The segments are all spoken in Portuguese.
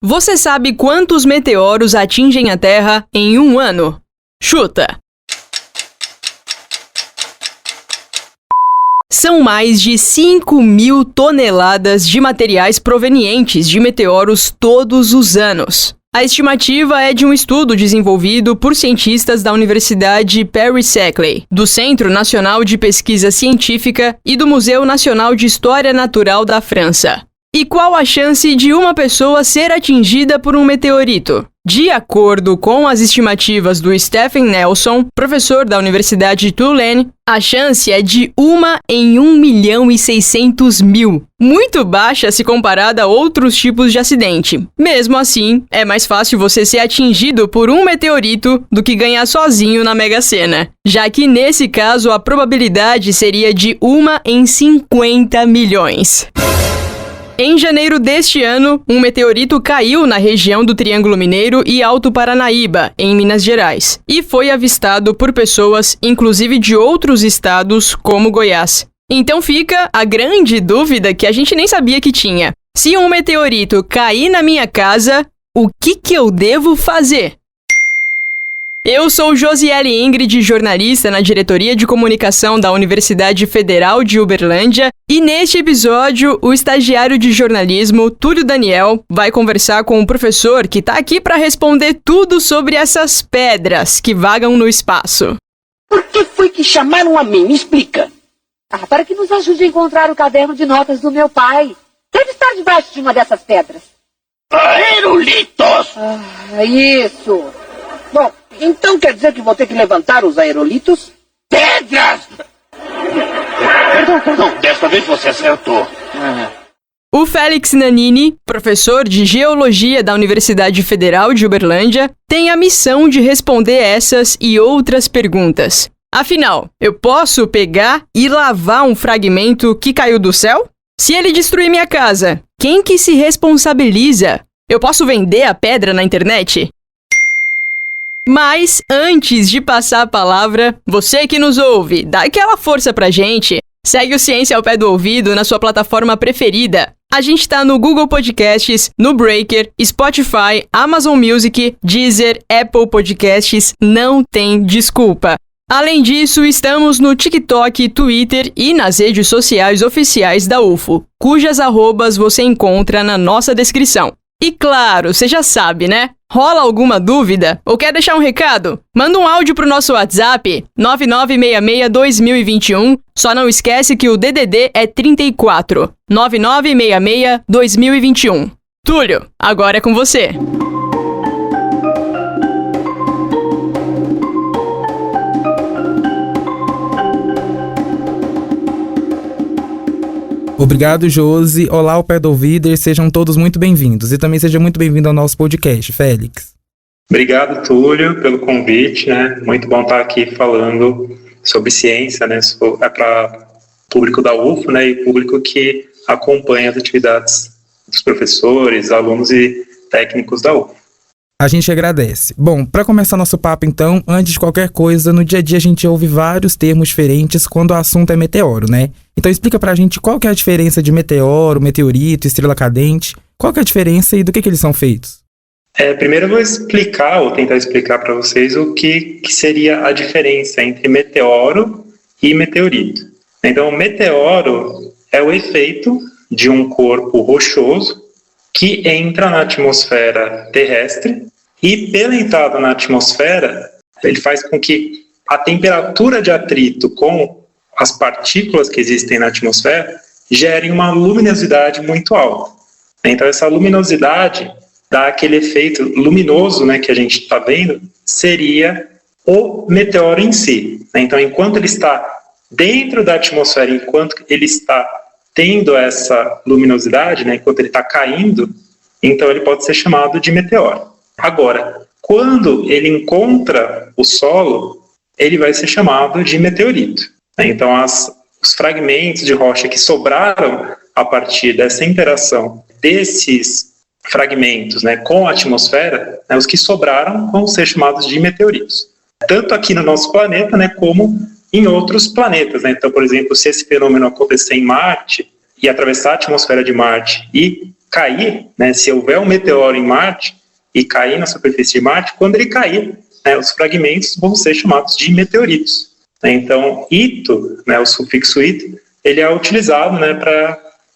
Você sabe quantos meteoros atingem a Terra em um ano? Chuta! São mais de 5.000 toneladas de materiais provenientes de meteoros todos os anos. A estimativa é de um estudo desenvolvido por cientistas da Universidade Paris-Saclay, do Centro Nacional de Pesquisa Científica e do Museu Nacional de História Natural da França. E qual a chance de uma pessoa ser atingida por um meteorito? De acordo com as estimativas do Stephen Nelson, professor da Universidade de Tulane, a chance é de 1 em 1.600.000. Muito baixa se comparada a outros tipos de acidente. Mesmo assim, é mais fácil você ser atingido por um meteorito do que ganhar sozinho na Mega Sena, já que nesse caso a probabilidade seria de 1 em 50 milhões. Em janeiro deste ano, um meteorito caiu na região do Triângulo Mineiro e Alto Paranaíba, em Minas Gerais, e foi avistado por pessoas, inclusive de outros estados, como Goiás. Então fica a grande dúvida que a gente nem sabia que tinha. Se um meteorito cair na minha casa, o que eu devo fazer? Eu sou Josiele Ingrid, jornalista na Diretoria de Comunicação da Universidade Federal de Uberlândia, e neste episódio, o estagiário de jornalismo, Túlio Daniel, vai conversar com o professor que está aqui para responder tudo sobre essas pedras que vagam no espaço. Por que foi que chamaram a mim? Me explica. Para que nos ajude a encontrar o caderno de notas do meu pai. Deve estar debaixo de uma dessas pedras. Aerolitos! Isso. Bom, então quer dizer que vou ter que levantar os aerolitos? Pedras! Perdão, desta vez você acertou. O Félix Nanini, professor de Geologia da Universidade Federal de Uberlândia, tem a missão de responder essas e outras perguntas. Afinal, eu posso pegar e lavar um fragmento que caiu do céu? Se ele destruir minha casa, quem que se responsabiliza? Eu posso vender a pedra na internet? Mas, antes de passar a palavra, você que nos ouve, dá aquela força pra gente. Segue o Ciência ao Pé do Ouvido na sua plataforma preferida. A gente tá no Google Podcasts, no Breaker, Spotify, Amazon Music, Deezer, Apple Podcasts, não tem desculpa. Além disso, estamos no TikTok, Twitter e nas redes sociais oficiais da UFO, cujas arrobas você encontra na nossa descrição. E claro, você já sabe, né? Rola alguma dúvida? Ou quer deixar um recado? Manda um áudio pro nosso WhatsApp, 9966-2021. Só não esquece que o DDD é 34, 9966-2021. Túlio, agora é com você. Obrigado, Josi. Olá, ao pé do ouvido, sejam todos muito bem-vindos. E também seja muito bem-vindo ao nosso podcast, Félix. Obrigado, Túlio, pelo convite, né? Muito bom estar aqui falando sobre ciência, né? É para público da UFO, né? E público que acompanha as atividades dos professores, alunos e técnicos da UFO. A gente agradece. Bom, para começar nosso papo então, antes de qualquer coisa, no dia a dia a gente ouve vários termos diferentes quando o assunto é meteoro, né? Então explica pra gente qual que é a diferença de meteoro, meteorito, estrela cadente, qual que é a diferença e do que eles são feitos? Primeiro eu vou explicar, ou tentar explicar para vocês o que seria a diferença entre meteoro e meteorito. Então, o meteoro é o efeito de um corpo rochoso que entra na atmosfera terrestre e, pela entrada na atmosfera, ele faz com que a temperatura de atrito com as partículas que existem na atmosfera gerem uma luminosidade muito alta. Então, essa luminosidade dá aquele efeito luminoso, né, que a gente está vendo, seria o meteoro em si. Então, enquanto ele está dentro da atmosfera, enquanto ele está tendo essa luminosidade, né, enquanto ele está caindo, então ele pode ser chamado de meteoro. Agora, quando ele encontra o solo, ele vai ser chamado de meteorito. Então, os fragmentos de rocha que sobraram a partir dessa interação desses fragmentos, né, com a atmosfera, né, os que sobraram vão ser chamados de meteoritos. Tanto aqui no nosso planeta, né, como em outros planetas, né? Então, por exemplo, se esse fenômeno acontecer em Marte e atravessar a atmosfera de Marte e cair, né, se houver um meteoro em Marte e cair na superfície de Marte, quando ele cair, né, os fragmentos vão ser chamados de meteoritos. Então, ito, né, o sufixo ito, ele é utilizado, né,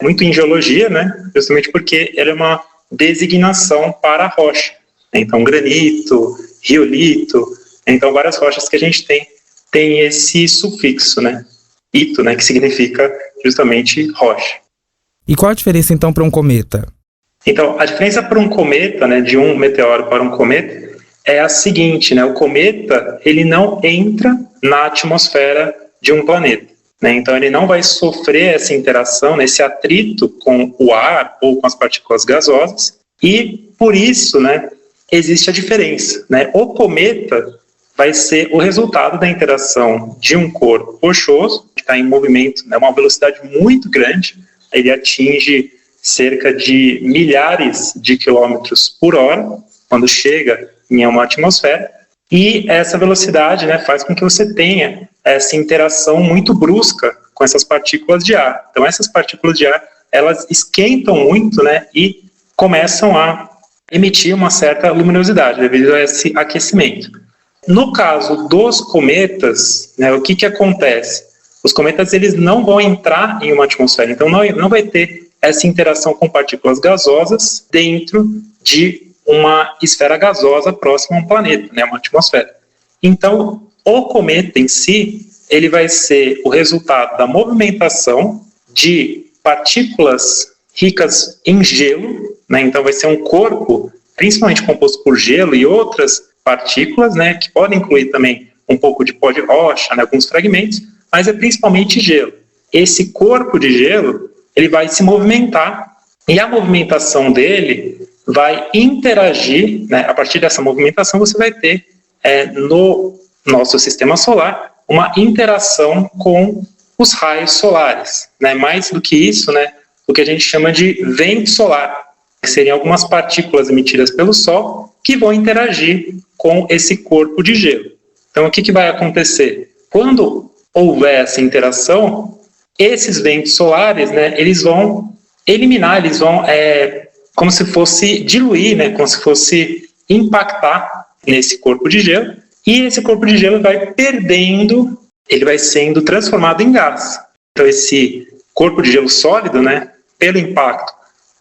muito em geologia, né, justamente porque ele é uma designação para a rocha. Então, granito, riolito, então várias rochas que a gente tem esse sufixo, né, ito, né, que significa justamente rocha. E qual a diferença então para um cometa? Então, a diferença para um cometa, né, de um meteoro para um cometa, é a seguinte, né, o cometa, ele não entra na atmosfera de um planeta, né, então ele não vai sofrer essa interação, né, esse atrito com o ar ou com as partículas gasosas, e por isso, né, existe a diferença, né, o cometa vai ser o resultado da interação de um corpo rochoso, que está em movimento, né, uma velocidade muito grande, ele atinge cerca de milhares de quilômetros por hora, quando chega em uma atmosfera, e essa velocidade, né, faz com que você tenha essa interação muito brusca com essas partículas de ar. Então, essas partículas de ar, elas esquentam muito, né, e começam a emitir uma certa luminosidade devido a esse aquecimento. No caso dos cometas, né, o que acontece? Os cometas, eles não vão entrar em uma atmosfera, então não vai ter essa interação com partículas gasosas dentro de uma esfera gasosa próxima a um planeta, né, uma atmosfera. Então, o cometa em si, ele vai ser o resultado da movimentação de partículas ricas em gelo, né, então vai ser um corpo principalmente composto por gelo e outras partículas, né, que podem incluir também um pouco de pó de rocha, né, alguns fragmentos, mas é principalmente gelo. Esse corpo de gelo, ele vai se movimentar e a movimentação dele vai interagir, né, a partir dessa movimentação você vai ter no nosso sistema solar uma interação com os raios solares, né, mais do que isso, né, o que a gente chama de vento solar, que seriam algumas partículas emitidas pelo Sol que vão interagir com esse corpo de gelo. Então, o que vai acontecer? Quando houver essa interação, esses ventos solares, né, eles vão eliminar, eles vão como se fosse diluir, né, como se fosse impactar nesse corpo de gelo, e esse corpo de gelo vai perdendo, ele vai sendo transformado em gás. Então, esse corpo de gelo sólido, né, pelo impacto,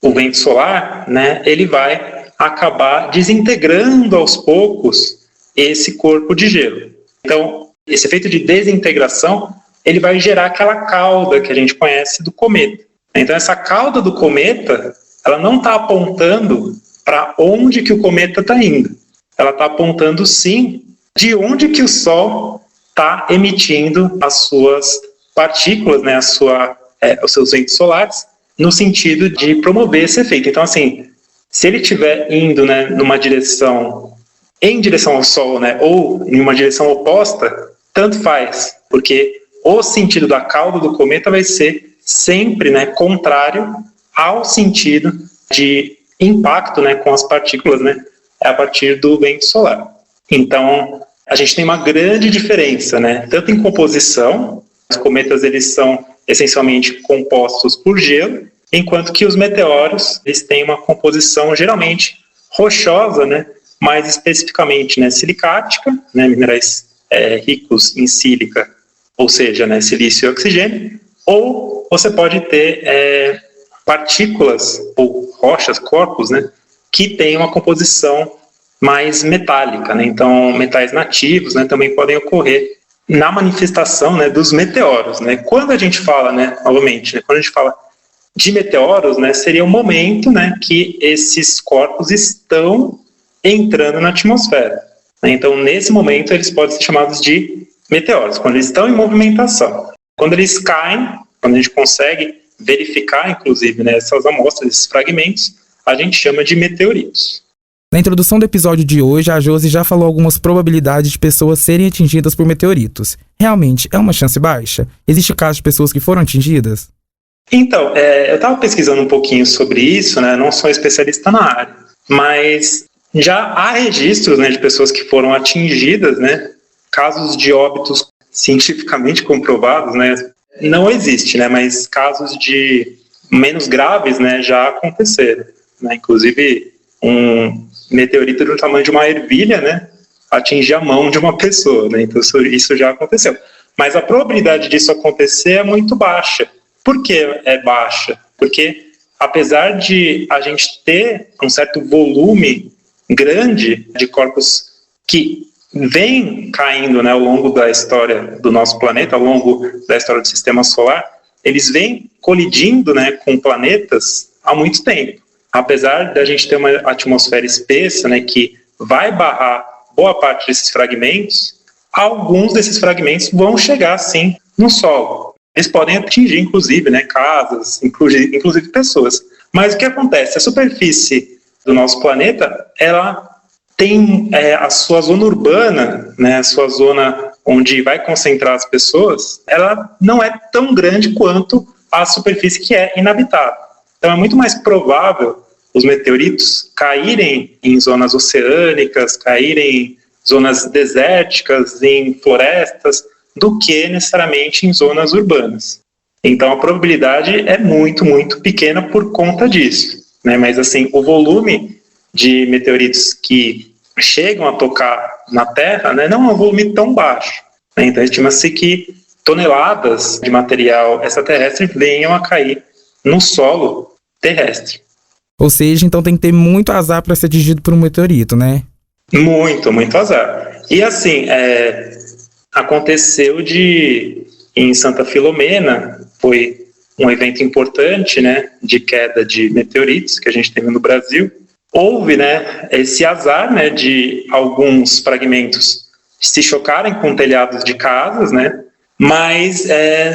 o vento solar, né, ele vai acabar desintegrando aos poucos esse corpo de gelo. Então, esse efeito de desintegração, ele vai gerar aquela cauda que a gente conhece do cometa. Então, essa cauda do cometa, ela não está apontando para onde que o cometa está indo. Ela está apontando, sim, de onde que o Sol está emitindo as suas partículas, né, os seus ventos solares, no sentido de promover esse efeito. Então, assim, se ele estiver indo, né, em direção ao Sol, né, ou em uma direção oposta, tanto faz, porque o sentido da cauda do cometa vai ser sempre, né, contrário ao sentido de impacto, né, com as partículas, né, a partir do vento solar. Então, a gente tem uma grande diferença, né, tanto em composição, os cometas eles são essencialmente compostos por gelo, enquanto que os meteoros eles têm uma composição geralmente rochosa, né, mais especificamente, né, silicática, né, minerais ricos em sílica, ou seja, né, silício e oxigênio, ou você pode ter partículas ou rochas, corpos, né, que têm uma composição mais metálica, né, então metais nativos, né, também podem ocorrer na manifestação, né, dos meteoros, né. Quando a gente fala, né, novamente, né, quando a gente fala de meteoros, né, seria o momento, né, que esses corpos estão entrando na atmosfera. Então, nesse momento, eles podem ser chamados de meteoros, quando eles estão em movimentação. Quando eles caem, quando a gente consegue verificar, inclusive, né, essas amostras, esses fragmentos, a gente chama de meteoritos. Na introdução do episódio de hoje, a Josi já falou algumas probabilidades de pessoas serem atingidas por meteoritos. Realmente, é uma chance baixa? Existe caso de pessoas que foram atingidas? Então, eu estava pesquisando um pouquinho sobre isso, né, não sou especialista na área, mas já há registros, né, de pessoas que foram atingidas, né, casos de óbitos cientificamente comprovados, né, não existe, né, mas casos de menos graves, né, já aconteceram, né? Inclusive, um meteorito do tamanho de uma ervilha, né, atingir a mão de uma pessoa, né? Então isso já aconteceu. Mas a probabilidade disso acontecer é muito baixa. Por que é baixa? Porque apesar de a gente ter um certo volume grande de corpos que vem caindo, né, ao longo da história do nosso planeta, ao longo da história do sistema solar, eles vêm colidindo, né, com planetas há muito tempo. Apesar da gente ter uma atmosfera espessa, né, que vai barrar boa parte desses fragmentos, alguns desses fragmentos vão chegar, sim, no solo. Eles podem atingir, inclusive, né, casas, inclusive pessoas. Mas o que acontece? A superfície do nosso planeta, ela tem a sua zona urbana, né, a sua zona onde vai concentrar as pessoas, ela não é tão grande quanto a superfície que é inabitável. Então é muito mais provável os meteoritos caírem em zonas oceânicas, caírem em zonas desérticas, em florestas, do que necessariamente em zonas urbanas. Então a probabilidade é muito, muito pequena por conta disso, né? Mas assim, o volume de meteoritos que chegam a tocar na Terra, né, não é um volume tão baixo, né? Então estima-se que toneladas de material extraterrestre venham a cair no solo terrestre. Ou seja, então tem que ter muito azar para ser atingido por um meteorito, né? Muito, muito azar. E assim, aconteceu em Santa Filomena, foi um evento importante, né, de queda de meteoritos que a gente teve no Brasil. Houve, né, esse azar, né, de alguns fragmentos se chocarem com telhados de casas, né, mas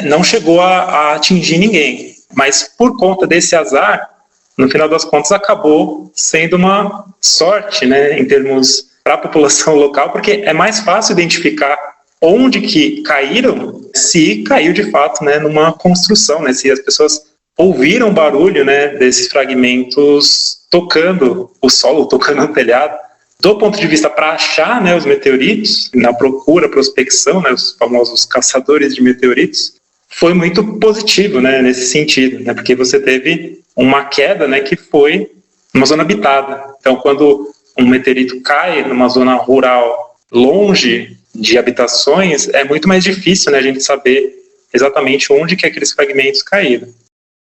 não chegou a atingir ninguém. Mas por conta desse azar, no final das contas, acabou sendo uma sorte, né, em termos para a população local, porque é mais fácil identificar onde que caíram, se caiu de fato, né, numa construção, né, se as pessoas ouviram o barulho, né, desses fragmentos tocando o solo, tocando o telhado. Do ponto de vista para achar, né, os meteoritos, na procura, prospecção, né, os famosos caçadores de meteoritos, foi muito positivo, né, nesse sentido, né, porque você teve uma queda, né, que foi numa zona habitada. Então, quando um meteorito cai numa zona rural longe de habitações, é muito mais difícil, né, a gente saber exatamente onde que aqueles fragmentos caíram.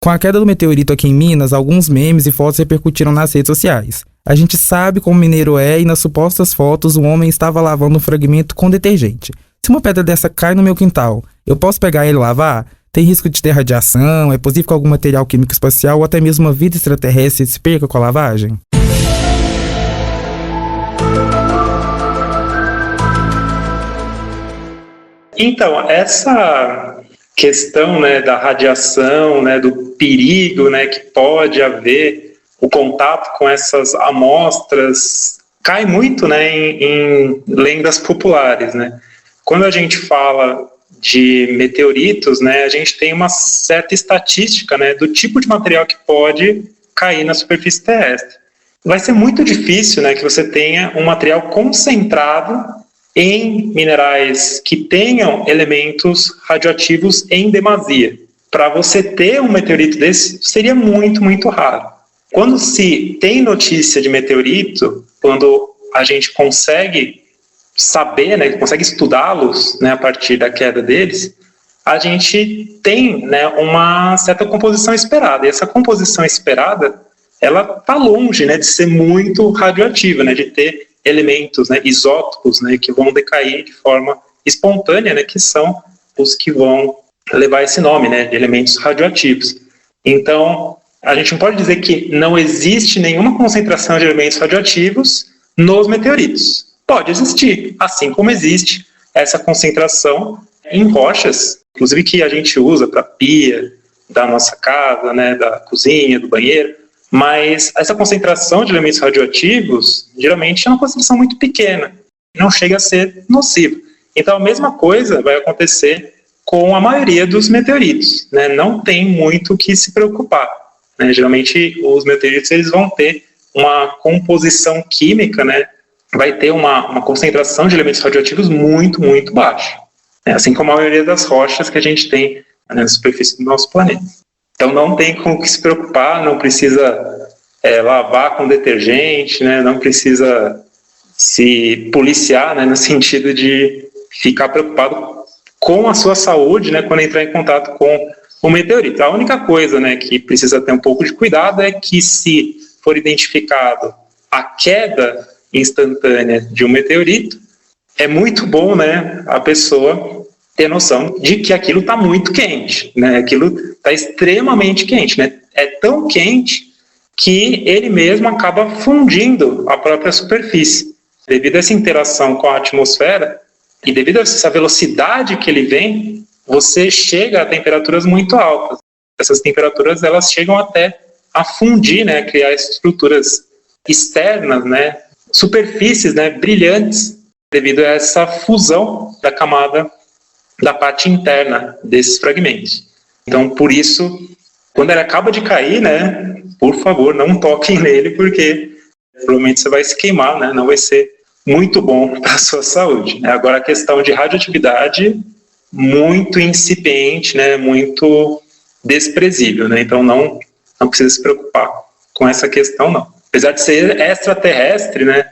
Com a queda do meteorito aqui em Minas, alguns memes e fotos repercutiram nas redes sociais. A gente sabe como mineiro é e nas supostas fotos um homem estava lavando um fragmento com detergente. Se uma pedra dessa cai no meu quintal, eu posso pegar ele e lavar? Tem risco de ter radiação? É possível que algum material químico espacial ou até mesmo uma vida extraterrestre se perca com a lavagem? Então, essa questão, né, da radiação, né, do perigo, né, que pode haver, o contato com essas amostras, cai muito, né, em lendas populares, né? Quando a gente fala de meteoritos, né, a gente tem uma certa estatística, né, do tipo de material que pode cair na superfície terrestre. Vai ser muito difícil, né, que você tenha um material concentrado em minerais que tenham elementos radioativos em demasia. Para você ter um meteorito desse, seria muito, muito raro. Quando se tem notícia de meteorito, quando a gente consegue saber, né, consegue estudá-los, né, a partir da queda deles, a gente tem, né, uma certa composição esperada. E essa composição esperada, ela está longe, né, de ser muito radioativa, né, de ter elementos, né, isótopos, né, que vão decair de forma espontânea, né, que são os que vão levar esse nome, né, de elementos radioativos. Então, a gente não pode dizer que não existe nenhuma concentração de elementos radioativos nos meteoritos. Pode existir, assim como existe essa concentração em rochas, inclusive que a gente usa para pia da nossa casa, né, da cozinha, do banheiro. Mas essa concentração de elementos radioativos, geralmente, é uma concentração muito pequena, não chega a ser nociva. Então, a mesma coisa vai acontecer com a maioria dos meteoritos, né? Não tem muito o que se preocupar, né? Geralmente, os meteoritos eles vão ter uma composição química, né? Vai ter uma concentração de elementos radioativos muito, muito baixa, né? Assim como a maioria das rochas que a gente tem, né, na superfície do nosso planeta. Então não tem com o que se preocupar, não precisa lavar com detergente, né? Não precisa se policiar, né? No sentido de ficar preocupado com a sua saúde, né? Quando entrar em contato com o meteorito. A única coisa, né, que precisa ter um pouco de cuidado é que, se for identificado a queda instantânea de um meteorito, é muito bom, né, a pessoa ter noção de que aquilo está muito quente, né? Aquilo está extremamente quente, né? É tão quente que ele mesmo acaba fundindo a própria superfície. Devido a essa interação com a atmosfera e devido a essa velocidade que ele vem, você chega a temperaturas muito altas. Essas temperaturas, elas chegam até a fundir, né, criar estruturas externas, né, superfícies, né, brilhantes, devido a essa fusão da camada da parte interna desses fragmentos. Então, por isso, quando ele acaba de cair, né, por favor, não toquem nele, porque provavelmente você vai se queimar, né, não vai ser muito bom para a sua saúde. Agora, a questão de radioatividade, muito incipiente, né, muito desprezível, né, então não precisa se preocupar com essa questão, não. Apesar de ser extraterrestre, né,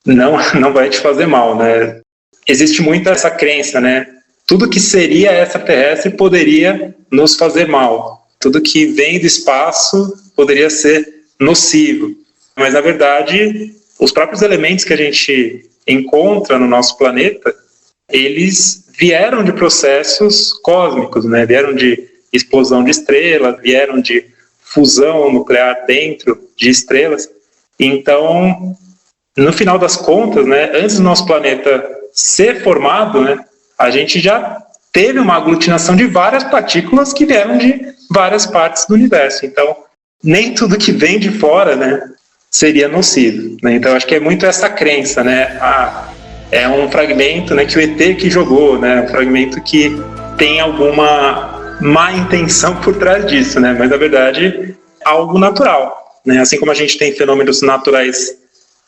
não vai te fazer mal, né. Existe muito essa crença, né, tudo que seria extraterrestre poderia nos fazer mal, tudo que vem do espaço poderia ser nocivo, mas na verdade os próprios elementos que a gente encontra no nosso planeta, eles vieram de processos cósmicos, né? Vieram de explosão de estrelas, vieram de fusão nuclear dentro de estrelas. Então, no final das contas, né, antes do nosso planeta ser formado, né, a gente já teve uma aglutinação de várias partículas que vieram de várias partes do universo. Então, nem tudo que vem de fora, né, seria nocivo, né? Então, acho que é muito essa crença, né? É um fragmento, né, que o ET que jogou, né? Um fragmento que tem alguma má intenção por trás disso, né? Mas, na verdade, algo natural, né? Assim como a gente tem fenômenos naturais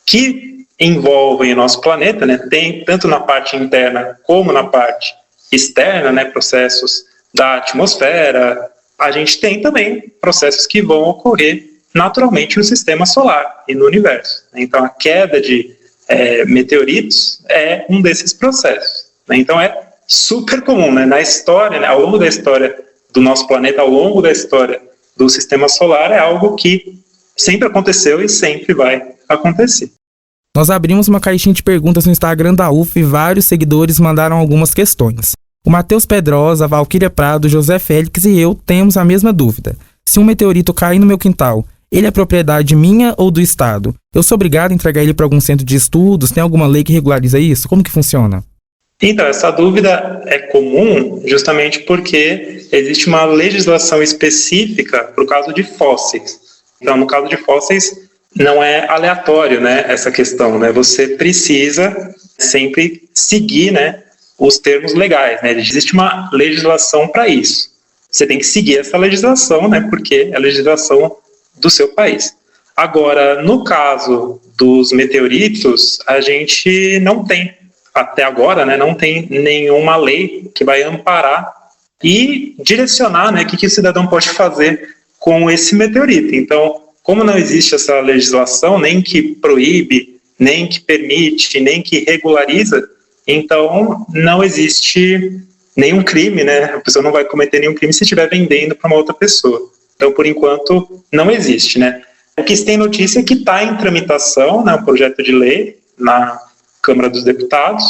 que envolvem o nosso planeta, né? Tem tanto na parte interna como na parte externa, né? Processos da atmosfera. A gente tem também processos que vão ocorrer naturalmente no sistema solar e no universo. Então, a queda de meteoritos é um desses processos, né? Então, é super comum, né? Na história, né? Ao longo da história do nosso planeta, ao longo da história do sistema solar, é algo que sempre aconteceu e sempre vai acontecer. Nós abrimos uma caixinha de perguntas no Instagram da UF e vários seguidores mandaram algumas questões. O Matheus Pedrosa, a Valquíria Prado, José Félix e eu temos a mesma dúvida. Se um meteorito cair no meu quintal, ele é propriedade minha ou do Estado? Eu sou obrigado a entregar ele para algum centro de estudos? Tem alguma lei que regulariza isso? Como que funciona? Então, essa dúvida é comum justamente porque existe uma legislação específica para o caso de fósseis. Então, no caso de fósseis, não é aleatório, né, essa questão, né? Você precisa sempre seguir, né, os termos legais, né? Existe uma legislação para isso. Você tem que seguir essa legislação, né, porque é a legislação do seu país. Agora, no caso dos meteoritos, a gente não tem, até agora, né, não tem nenhuma lei que vai amparar e direcionar, né, o que o cidadão pode fazer com esse meteorito. Então, como não existe essa legislação, nem que proíbe, nem que permite, nem que regulariza, então não existe nenhum crime, né? A pessoa não vai cometer nenhum crime se estiver vendendo para uma outra pessoa. Então, por enquanto, não existe, né? O que se tem notícia é que está em tramitação, né, um projeto de lei na Câmara dos Deputados,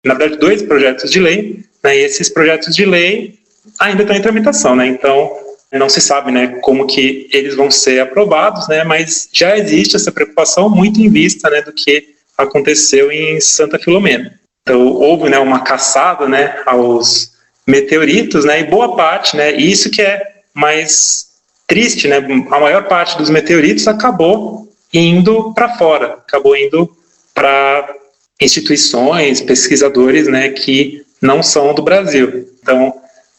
na verdade, 2 projetos de lei, né, e esses projetos de lei ainda estão em tramitação, né? Então, não se sabe, né, como que eles vão ser aprovados, né, mas já existe essa preocupação muito em vista, né, do que aconteceu em Santa Filomena. Então, houve, né, uma caçada, né, aos meteoritos, né, e boa parte, né, e isso que é mais triste, né, a maior parte dos meteoritos acabou indo para fora, acabou indo para instituições, pesquisadores, né, que não são do Brasil. Então,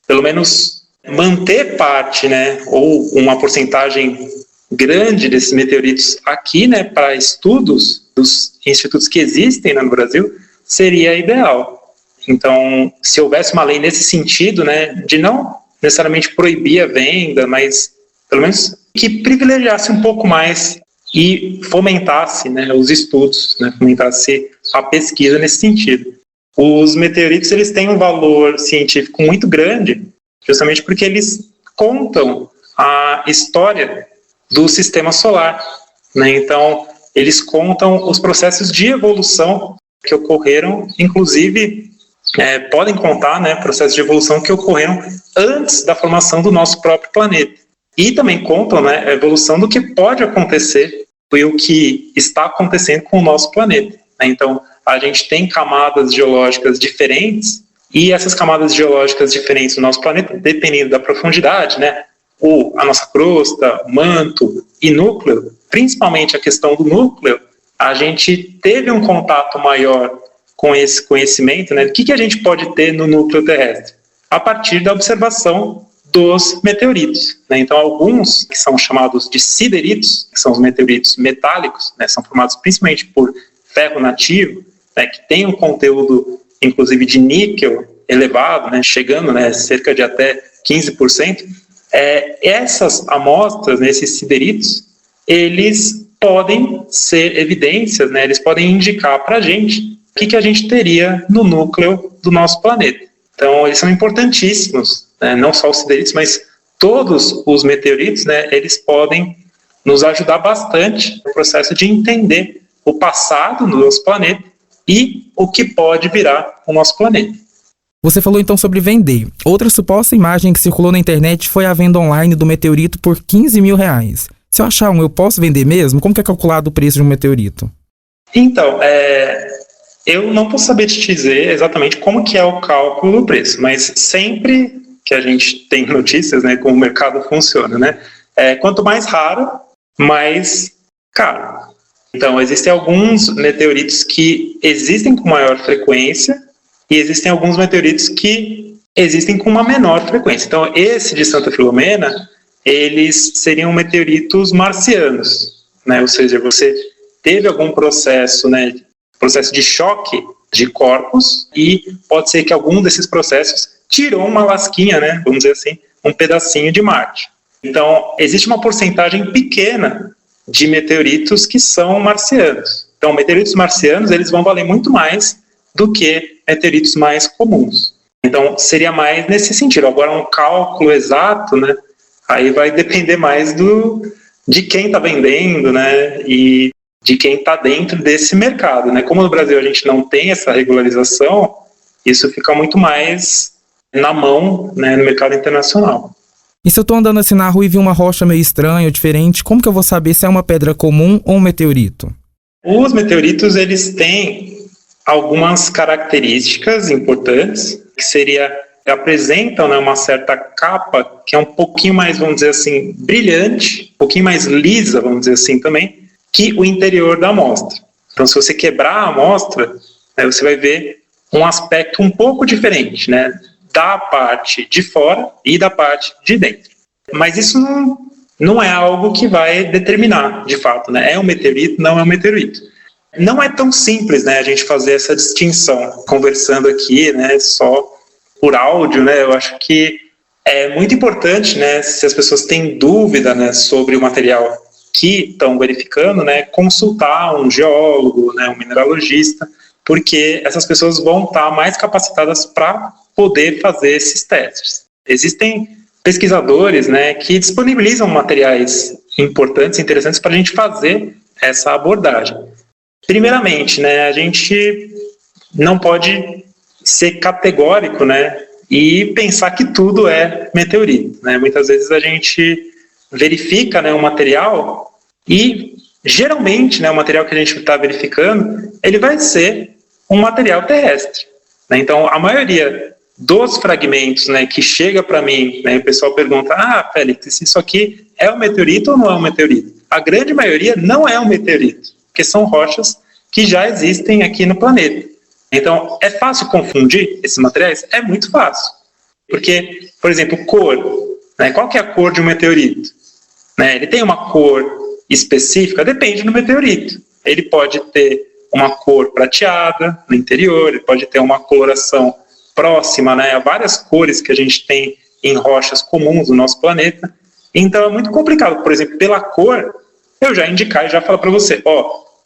pelo menos manter parte, né, ou uma porcentagem grande desses meteoritos aqui, né, para estudos dos institutos que existem, né, no Brasil, seria ideal. Então, se houvesse uma lei nesse sentido, né, de não necessariamente proibir a venda, mas pelo menos que privilegiasse um pouco mais e fomentasse, né, os estudos, né, fomentasse a pesquisa nesse sentido. Os meteoritos, eles têm um valor científico muito grande, justamente porque eles contam a história do sistema solar, né? Então, eles contam os processos de evolução que ocorreram, inclusive, podem contar, né, processos de evolução que ocorreram antes da formação do nosso próprio planeta. E também contam, né, a evolução do que pode acontecer e o que está acontecendo com o nosso planeta. Então, a gente tem camadas geológicas diferentes, e essas camadas geológicas diferentes do nosso planeta, dependendo da profundidade, né, a nossa crosta, manto e núcleo, principalmente a questão do núcleo, a gente teve um contato maior com esse conhecimento, né? O que a gente pode ter no núcleo terrestre? A partir da observação dos meteoritos, né? Então, alguns que são chamados de sideritos, que são os meteoritos metálicos, né? São formados principalmente por ferro nativo, né? Que tem um conteúdo, inclusive, de níquel elevado, né? Chegando, né, cerca de até 15%. Essas amostras, né, esses sideritos, eles podem ser evidências, né? Eles podem indicar para a gente o que a gente teria no núcleo do nosso planeta. Então, eles são importantíssimos, né? Não só os sideritos, mas todos os meteoritos, né? Eles podem nos ajudar bastante no processo de entender o passado do nosso planeta e o que pode virar o nosso planeta. Você falou então sobre vender. Outra suposta imagem que circulou na internet foi a venda online do meteorito por R$15 mil. Se eu achar eu posso vender mesmo? Como que é calculado o preço de um meteorito? Então, eu não posso saber te dizer exatamente como que é o cálculo do preço, mas sempre que a gente tem notícias, né, como o mercado funciona, né, quanto mais raro, mais caro. Então, existem alguns meteoritos que existem com maior frequência e existem alguns meteoritos que existem com uma menor frequência. Então, esse de Santa Filomena, eles seriam meteoritos marcianos, né? Ou seja, você teve algum processo, né, processo de choque de corpos, e pode ser que algum desses processos tirou uma lasquinha, né, vamos dizer assim, um pedacinho de Marte. Então, existe uma porcentagem pequena de meteoritos que são marcianos. Então, meteoritos marcianos, eles vão valer muito mais do que meteoritos mais comuns. Então, seria mais nesse sentido. Agora, um cálculo exato, né, aí vai depender mais de quem está vendendo, né, e de quem está dentro desse mercado, né? Como no Brasil a gente não tem essa regularização, isso fica muito mais na mão, né, no mercado internacional. E se eu estou andando assim na rua e vi uma rocha meio estranha ou diferente, como que eu vou saber se é uma pedra comum ou um meteorito? Os meteoritos, eles têm algumas características importantes, que apresentam, né, uma certa capa que é um pouquinho mais, vamos dizer assim, brilhante, um pouquinho mais lisa, vamos dizer assim também, que o interior da amostra. Então, se você quebrar a amostra, né, você vai ver um aspecto um pouco diferente, né, da parte de fora e da parte de dentro. Mas isso não é algo que vai determinar, de fato, né, é um meteorito, não é um meteorito. Não é tão simples, né, a gente fazer essa distinção. Conversando aqui, né, só por áudio, né, eu acho que é muito importante, né, se as pessoas têm dúvida, né, sobre o material que estão verificando, né, consultar um geólogo, né, um mineralogista, porque essas pessoas vão estar mais capacitadas para poder fazer esses testes. Existem pesquisadores, né, que disponibilizam materiais importantes, interessantes para a gente fazer essa abordagem. Primeiramente, né, a gente não pode ser categórico, né, e pensar que tudo é meteorito, né? Muitas vezes a gente verifica, né, um material e, geralmente, né, o material que a gente está verificando, ele vai ser um material terrestre, né? Então, a maioria dos fragmentos, né, que chega para mim, né, o pessoal pergunta, Félix, isso aqui é um meteorito ou não é um meteorito? A grande maioria não é um meteorito, porque são rochas que já existem aqui no planeta. Então, é fácil confundir esses materiais? É muito fácil. Porque, por exemplo, cor, né, qual que é a cor de um meteorito? Né, ele tem uma cor específica? Depende do meteorito. Ele pode ter uma cor prateada no interior, ele pode ter uma coloração próxima, né, a várias cores que a gente tem em rochas comuns do nosso planeta, Então é muito complicado. Por exemplo, pela cor, eu já indicar e já falar para você,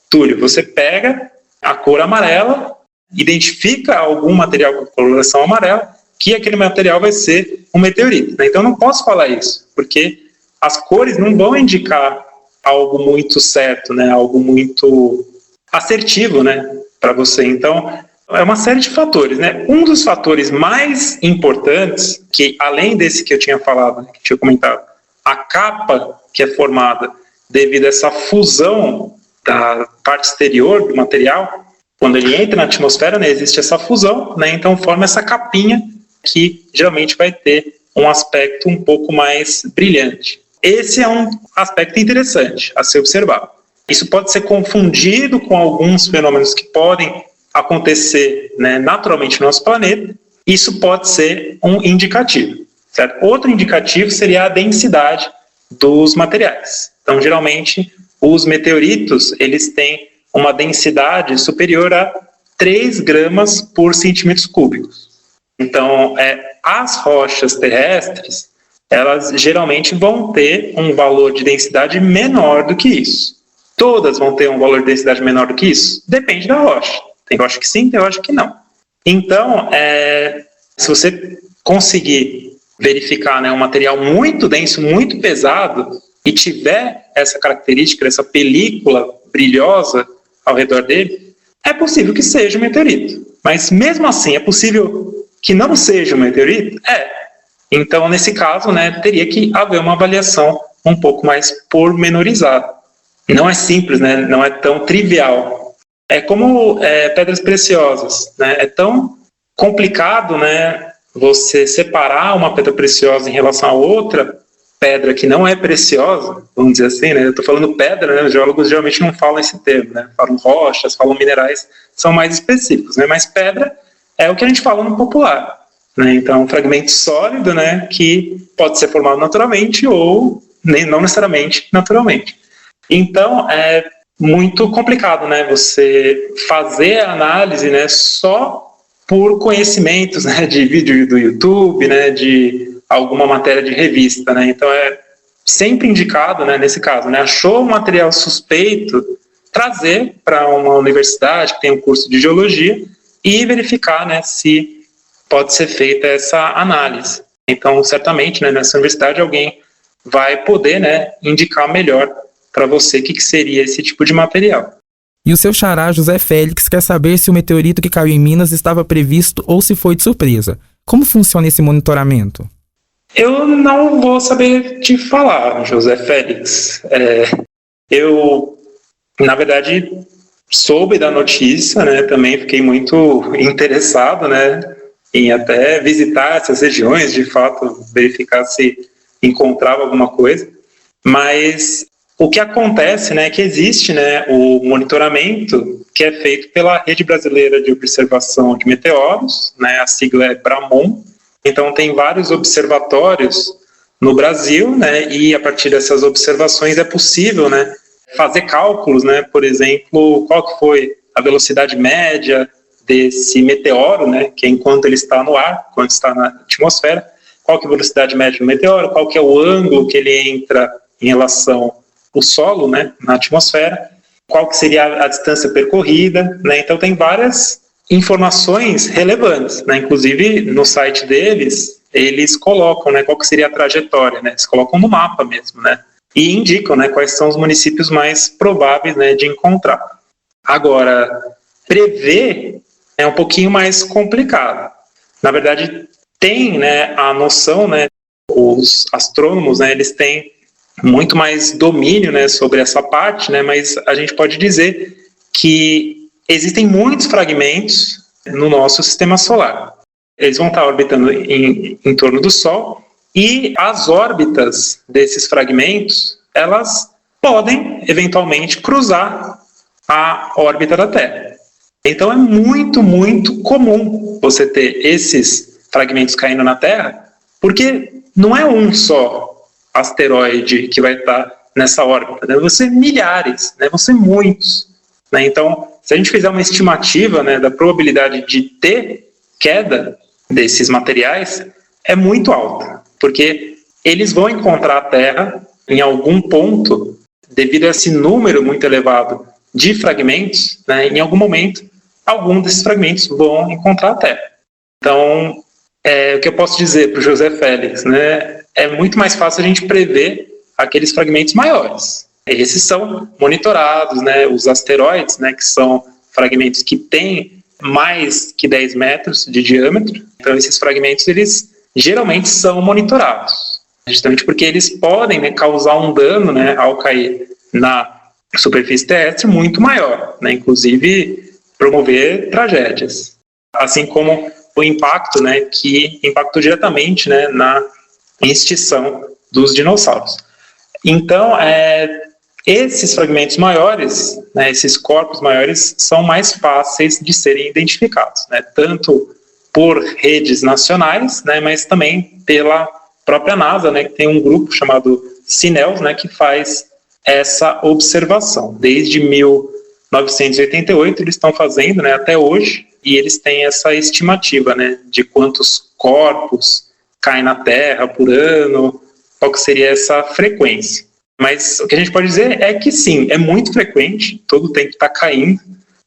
Túlio, você pega a cor amarela, identifica algum material com coloração amarela, que aquele material vai ser um meteorito, né? Então eu não posso falar isso, porque as cores não vão indicar algo muito certo, né? Algo muito assertivo, né? Para você. Então, é uma série de fatores, né? Um dos fatores mais importantes, que além desse que eu tinha falado, né, que eu tinha comentado, a capa que é formada devido a essa fusão da parte exterior do material, quando ele entra na atmosfera, né, existe essa fusão, né? Então forma essa capinha que geralmente vai ter um aspecto um pouco mais brilhante. Esse é um aspecto interessante a ser observado. Isso pode ser confundido com alguns fenômenos que podem acontecer, né, naturalmente no nosso planeta. Isso pode ser um indicativo, certo? Outro indicativo seria a densidade dos materiais. Então, geralmente, os meteoritos, eles têm uma densidade superior a 3 gramas por centímetros cúbicos. Então, as rochas terrestres, elas geralmente vão ter um valor de densidade menor do que isso. Todas vão ter um valor de densidade menor do que isso? Depende da rocha. Tem rocha que sim, tem rocha que não. Então, se você conseguir verificar, né, um material muito denso, muito pesado, e tiver essa característica, essa película brilhosa ao redor dele, é possível que seja um meteorito. Mas mesmo assim, é possível que não seja um meteorito? Então, nesse caso, né, teria que haver uma avaliação um pouco mais pormenorizada. Não é simples, né, não é tão trivial. É como pedras preciosas, né, é tão complicado, né, você separar uma pedra preciosa em relação a outra pedra que não é preciosa, vamos dizer assim, né? Eu estou falando pedra, né? Os geólogos geralmente não falam esse termo, né? Falam rochas, falam minerais, são mais específicos, né? Mas pedra é o que a gente fala no popular, né? Então, um fragmento sólido, né? Que pode ser formado naturalmente ou não necessariamente naturalmente. Então, é muito complicado, né? Você fazer a análise, né? Só por conhecimentos, né? De vídeo do YouTube, né? De alguma matéria de revista, né? Então é sempre indicado, né, nesse caso, né, achou um material suspeito, trazer para uma universidade que tem um curso de geologia e verificar, né, se pode ser feita essa análise. Então, certamente, né, nessa universidade alguém vai poder, né, indicar melhor para você o que seria esse tipo de material. E o seu xará, José Félix, quer saber se o meteorito que caiu em Minas estava previsto ou se foi de surpresa. Como funciona esse monitoramento? Eu não vou saber te falar, José Félix. Eu, na verdade, soube da notícia, né? Também fiquei muito interessado, né? Em até visitar essas regiões, de fato, verificar se encontrava alguma coisa. Mas o que acontece, né? É que existe, né? O monitoramento que é feito pela Rede Brasileira de Observação de Meteoros, né? A sigla é BRAMON. Então, tem vários observatórios no Brasil, né, e a partir dessas observações é possível, né, fazer cálculos, né, por exemplo, qual que foi a velocidade média desse meteoro, né, que é enquanto ele está no ar, quando está na atmosfera, qual que é a velocidade média do meteoro, qual que é o ângulo que ele entra em relação ao solo, né, na atmosfera, qual que seria a distância percorrida, né, então tem várias informações relevantes, né? Inclusive no site deles, eles colocam, né, qual que seria a trajetória, né? Eles colocam no mapa mesmo, né? E indicam, né, quais são os municípios mais prováveis, né, de encontrar. Agora, prever é um pouquinho mais complicado. Na verdade, tem, né, a noção, né, os astrônomos, né, eles têm muito mais domínio, né, sobre essa parte, né, mas a gente pode dizer que existem muitos fragmentos no nosso sistema solar. Eles vão estar orbitando em torno do Sol e as órbitas desses fragmentos, elas podem, eventualmente, cruzar a órbita da Terra. Então é muito, muito comum você ter esses fragmentos caindo na Terra, porque não é um só asteroide que vai estar nessa órbita, né? Vão ser milhares, né? Vão ser muitos. Né? Então, se a gente fizer uma estimativa, né, da probabilidade de ter queda desses materiais, é muito alta, porque eles vão encontrar a Terra em algum ponto, devido a esse número muito elevado de fragmentos, né, em algum momento, algum desses fragmentos vão encontrar a Terra. Então, o que eu posso dizer para o José Félix, né, é muito mais fácil a gente prever aqueles fragmentos maiores. Esses são monitorados, né, os asteroides, né, que são fragmentos que têm mais que 10 metros de diâmetro. Então, esses fragmentos, eles geralmente são monitorados, justamente porque eles podem, né, causar um dano, né, ao cair na superfície terrestre muito maior, né, inclusive promover tragédias. Assim como o impacto, né, que impactou diretamente, né, na extinção dos dinossauros. Então, esses fragmentos maiores, né, esses corpos maiores, são mais fáceis de serem identificados, né, tanto por redes nacionais, né, mas também pela própria NASA, né, que tem um grupo chamado CINELS, né, que faz essa observação. Desde 1988 eles estão fazendo, né, até hoje, e eles têm essa estimativa, né, de quantos corpos caem na Terra por ano, qual que seria essa frequência. Mas o que a gente pode dizer é que sim, é muito frequente, todo o tempo está caindo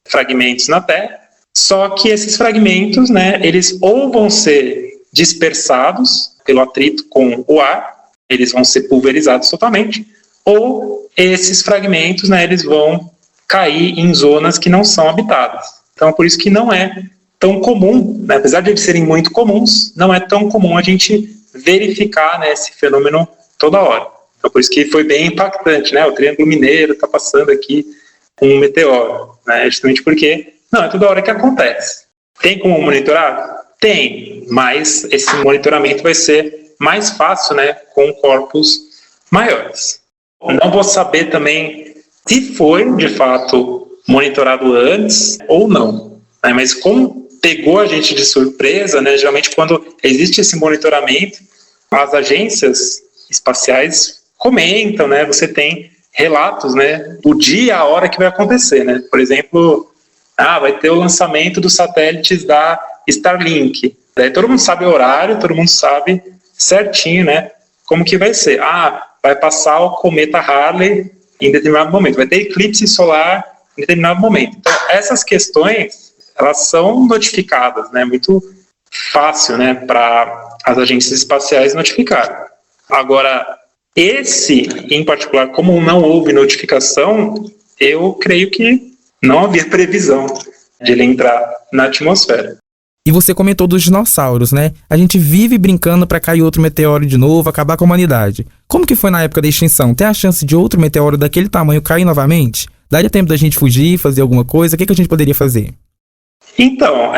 fragmentos na Terra, só que esses fragmentos, né, eles ou vão ser dispersados pelo atrito com o ar, eles vão ser pulverizados totalmente, ou esses fragmentos, né, eles vão cair em zonas que não são habitadas. Então, por isso que não é tão comum, né, apesar de eles serem muito comuns, não é tão comum a gente verificar, né, esse fenômeno toda hora. Então, por isso que foi bem impactante, né, o Triângulo Mineiro está passando aqui com um meteoro, né, justamente porque não é toda hora que acontece. Tem como monitorar? Tem, mas esse monitoramento vai ser mais fácil, né, com corpos maiores. Não vou saber também se foi, de fato, monitorado antes ou não, né, mas como pegou a gente de surpresa, né, geralmente quando existe esse monitoramento, as agências espaciais comentam, né, você tem relatos, né, do dia, a hora que vai acontecer, né, por exemplo, vai ter o lançamento dos satélites da Starlink, daí todo mundo sabe o horário, todo mundo sabe certinho, né, como que vai ser, vai passar o cometa Halley em determinado momento, vai ter eclipse solar em determinado momento. Então, essas questões, elas são notificadas, né, muito fácil, né, para as agências espaciais notificar. Agora, esse, em particular, como não houve notificação, eu creio que não havia previsão de ele entrar na atmosfera. E você comentou dos dinossauros, né? A gente vive brincando para cair outro meteoro de novo, acabar com a humanidade. Como que foi na época da extinção? Tem a chance de outro meteoro daquele tamanho cair novamente? Daria tempo da gente fugir, fazer alguma coisa? O que a gente poderia fazer? Então,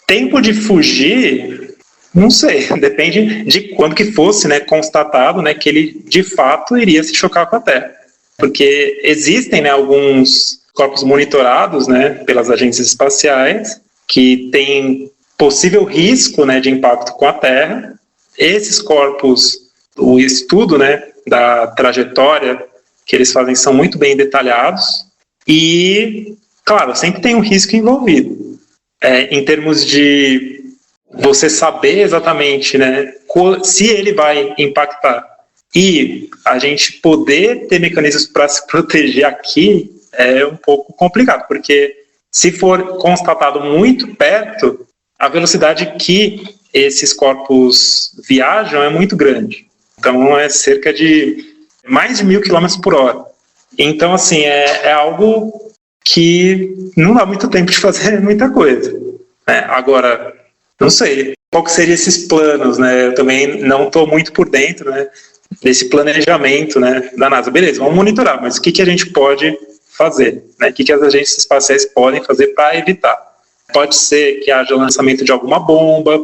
tempo de fugir, não sei. Depende de quando que fosse, né, constatado, né, que ele de fato iria se chocar com a Terra. Porque existem, né, alguns corpos monitorados, né, pelas agências espaciais que têm possível risco, né, de impacto com a Terra. Esses corpos, o estudo, né, da trajetória que eles fazem são muito bem detalhados e, claro, sempre tem um risco envolvido. Em termos de você saber exatamente, né, se ele vai impactar e a gente poder ter mecanismos para se proteger aqui é um pouco complicado, porque se for constatado muito perto, a velocidade que esses corpos viajam é muito grande. Então, é cerca de mais de 1.000 km por hora. Então, assim, é algo que não dá muito tempo de fazer muita coisa. Agora, não sei, qual que seriam esses planos, né? Eu também não estou muito por dentro, né, desse planejamento, né, da NASA. Beleza, vamos monitorar, mas o que a gente pode fazer, né? O que as agências espaciais podem fazer para evitar? Pode ser que haja o lançamento de alguma bomba,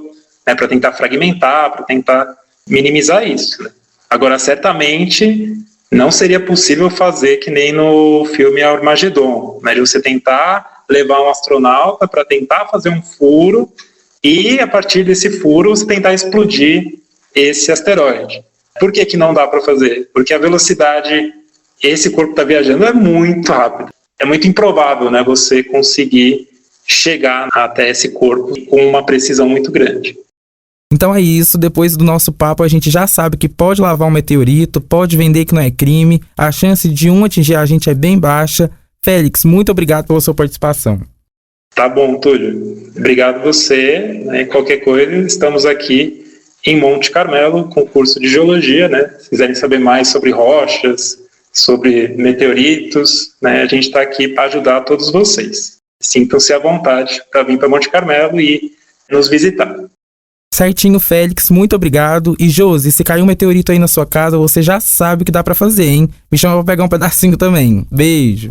né, para tentar fragmentar, para tentar minimizar isso, né? Agora, certamente, não seria possível fazer que nem no filme Armagedon, né, de você tentar levar um astronauta para tentar fazer um furo e, a partir desse furo, você tentar explodir esse asteroide. Por que não dá para fazer? Porque a velocidade esse corpo está viajando é muito rápido. É muito improvável, né, você conseguir chegar até esse corpo com uma precisão muito grande. Então é isso, depois do nosso papo a gente já sabe que pode lavar um meteorito, pode vender que não é crime, a chance de um atingir a gente é bem baixa. Félix, muito obrigado pela sua participação. Tá bom, Túlio. Obrigado você. Né? Qualquer coisa, estamos aqui em Monte Carmelo, com curso de geologia, né? Se quiserem saber mais sobre rochas, sobre meteoritos, né? A gente está aqui para ajudar todos vocês. Sintam-se à vontade para vir para Monte Carmelo e nos visitar. Certinho, Félix, muito obrigado. E Josi, se cair um meteorito aí na sua casa, você já sabe o que dá pra fazer, hein? Me chama pra pegar um pedacinho também. Beijo.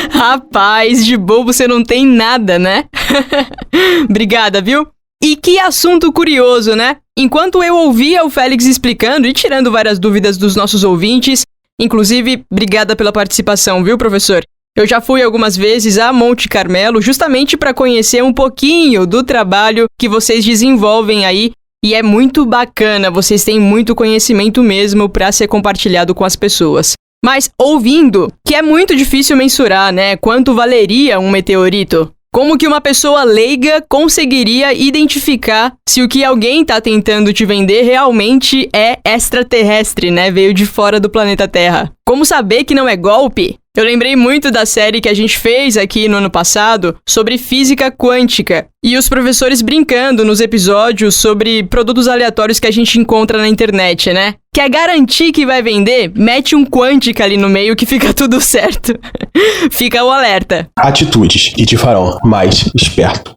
Rapaz, de bobo você não tem nada, né? Obrigada, viu? E que assunto curioso, né? Enquanto eu ouvia o Félix explicando e tirando várias dúvidas dos nossos ouvintes, inclusive, obrigada pela participação, viu, professor? Eu já fui algumas vezes a Monte Carmelo justamente para conhecer um pouquinho do trabalho que vocês desenvolvem aí, e é muito bacana, vocês têm muito conhecimento mesmo para ser compartilhado com as pessoas. Mas ouvindo, que é muito difícil mensurar, né? Quanto valeria um meteorito? Como que uma pessoa leiga conseguiria identificar se o que alguém tá tentando te vender realmente é extraterrestre, né? Veio de fora do planeta Terra. Como saber que não é golpe? Eu lembrei muito da série que a gente fez aqui no ano passado sobre física quântica. E os professores brincando nos episódios sobre produtos aleatórios que a gente encontra na internet, né? Quer garantir que vai vender? Mete um quântica ali no meio que fica tudo certo. Fica o alerta. Atitudes que te farão mais esperto.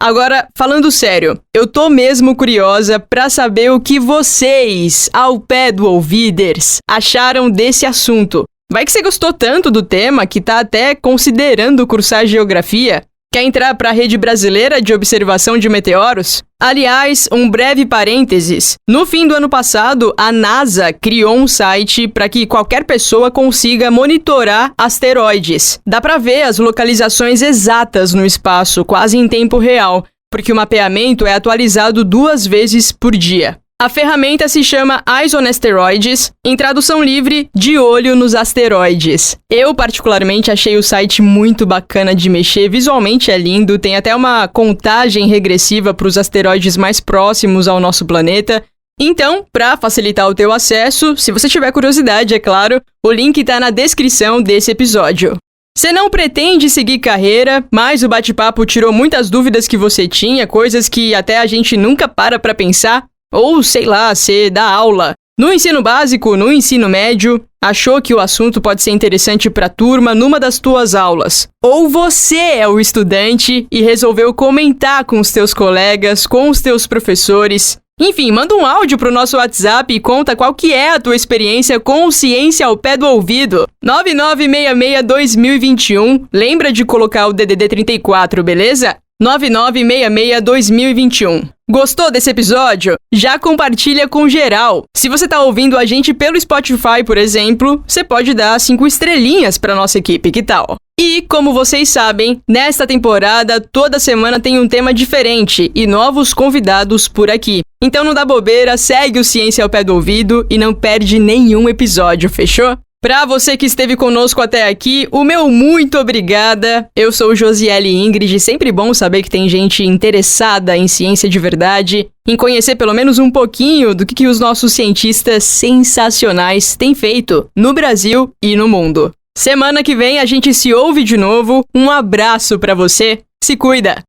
Agora, falando sério, eu tô mesmo curiosa pra saber o que vocês, ao pé do ouviders, acharam desse assunto. Vai que você gostou tanto do tema que tá até considerando cursar geografia? Quer entrar para a Rede Brasileira de Observação de Meteoros? Aliás, um breve parênteses. No fim do ano passado, a NASA criou um site para que qualquer pessoa consiga monitorar asteroides. Dá para ver as localizações exatas no espaço, quase em tempo real, porque o mapeamento é atualizado 2 vezes por dia. A ferramenta se chama Eyes on Asteroids, em tradução livre, de olho nos asteroides. Eu, particularmente, achei o site muito bacana de mexer, visualmente é lindo, tem até uma contagem regressiva para os asteroides mais próximos ao nosso planeta. Então, para facilitar o teu acesso, se você tiver curiosidade, é claro, o link está na descrição desse episódio. Você não pretende seguir carreira, mas o bate-papo tirou muitas dúvidas que você tinha, coisas que até a gente nunca para pensar? Ou, sei lá, você dá aula. No ensino básico, no ensino médio, achou que o assunto pode ser interessante para a turma numa das tuas aulas. Ou você é o estudante e resolveu comentar com os teus colegas, com os teus professores. Enfim, manda um áudio pro nosso WhatsApp e conta qual que é a tua experiência com ciência ao pé do ouvido. 9966-2021. Lembra de colocar o DDD 34, beleza? 9966-2021. Gostou desse episódio? Já compartilha com geral. Se você tá ouvindo a gente pelo Spotify, por exemplo, você pode dar 5 estrelinhas pra nossa equipe, que tal? E, como vocês sabem, nesta temporada, toda semana tem um tema diferente e novos convidados por aqui. Então não dá bobeira, segue o Ciência ao Pé do Ouvido e não perde nenhum episódio, fechou? Pra você que esteve conosco até aqui, o meu muito obrigada. Eu sou Josiele Ingrid, sempre bom saber que tem gente interessada em ciência de verdade, em conhecer pelo menos um pouquinho do que os nossos cientistas sensacionais têm feito no Brasil e no mundo. Semana que vem a gente se ouve de novo. Um abraço pra você. Se cuida!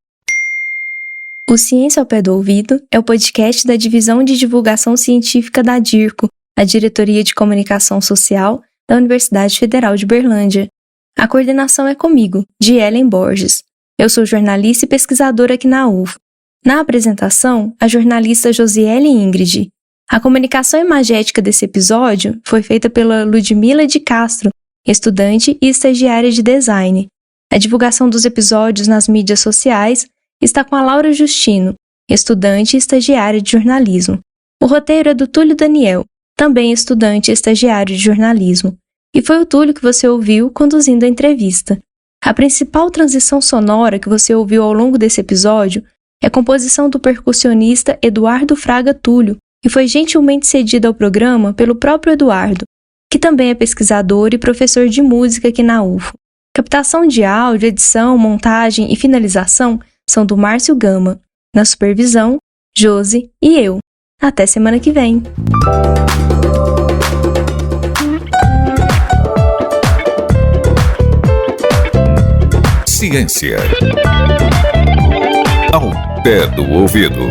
O Ciência ao Pé do Ouvido é o podcast da Divisão de Divulgação Científica da DIRCO, a Diretoria de Comunicação Social da Universidade Federal de Uberlândia. A coordenação é comigo, de Ellen Borges. Eu sou jornalista e pesquisadora aqui na UF. Na apresentação, a jornalista Josiele Ingrid. A comunicação imagética desse episódio foi feita pela Ludmila de Castro, estudante e estagiária de design. A divulgação dos episódios nas mídias sociais está com a Laura Justino, estudante e estagiária de jornalismo. O roteiro é do Túlio Daniel, também estudante e estagiário de jornalismo. E foi o Túlio que você ouviu conduzindo a entrevista. A principal transição sonora que você ouviu ao longo desse episódio é a composição do percussionista Eduardo Fraga Túlio, que foi gentilmente cedida ao programa pelo próprio Eduardo. que também é pesquisador e professor de música aqui na UFO. Captação de áudio, edição, montagem e finalização são do Márcio Gama. Na supervisão, Josi e eu. Até semana que vem! Ciência ao pé do ouvido.